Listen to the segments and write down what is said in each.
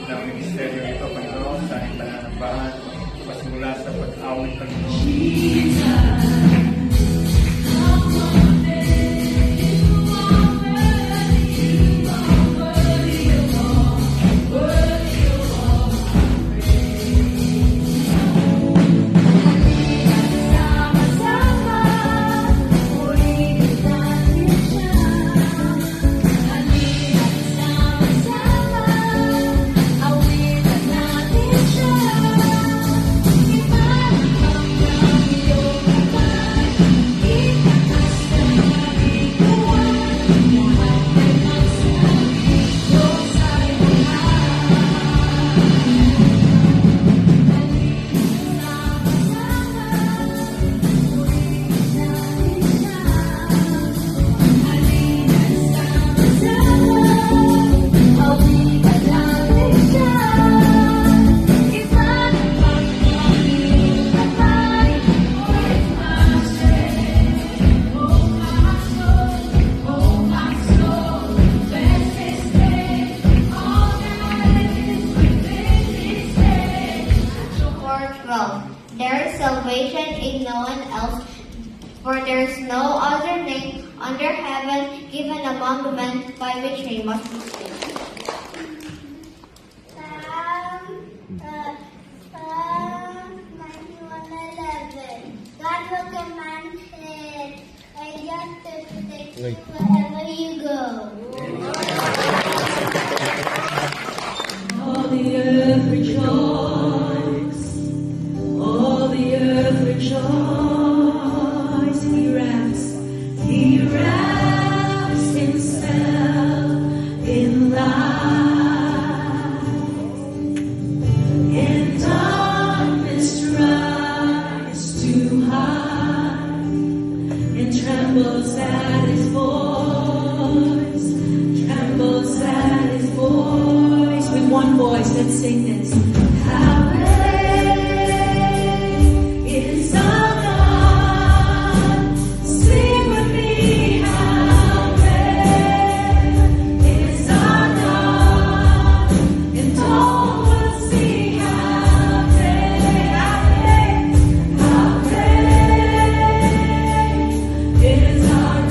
ng ministeryo ito, Panginoon, sa aming pananambahan, pasimula sa pag-awit, Panginoon. There is salvation in no one else, for there is no other name under heaven given among men by which we must be saved. Psalm 91:11. God will command His angels to protect you wherever you go. All the earth rejoice. All the earth rejoice. He wraps himself in light. And darkness tries to hide and trembles at his voice. Trembles at his voice. With one voice, let's sing this. How great is our God. Sing with me. How great is our God. And all will see how great, how great is our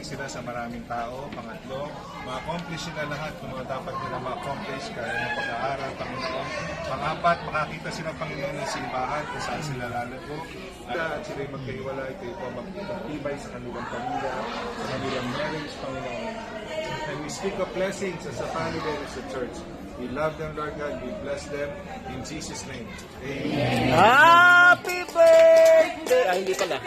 sila sa maraming tao. Pangatlo, ma-accomplish nila lahat kung mga dapat nila ma-accomplish kaya ng pag-aaral, Panginoon. Pang-apat, makakita sila Panginoon ng simbahan kung saan sila lalago. At sila'y magkahiwalay, kayo po magtibay sa kanilang pamilya, sa kanilang marriage, Panginoon. And we speak of blessings as a family and as a church. We love them, Lord God. We bless them. In Jesus' name. Amen. Happy birthday! Ay, hindi pala.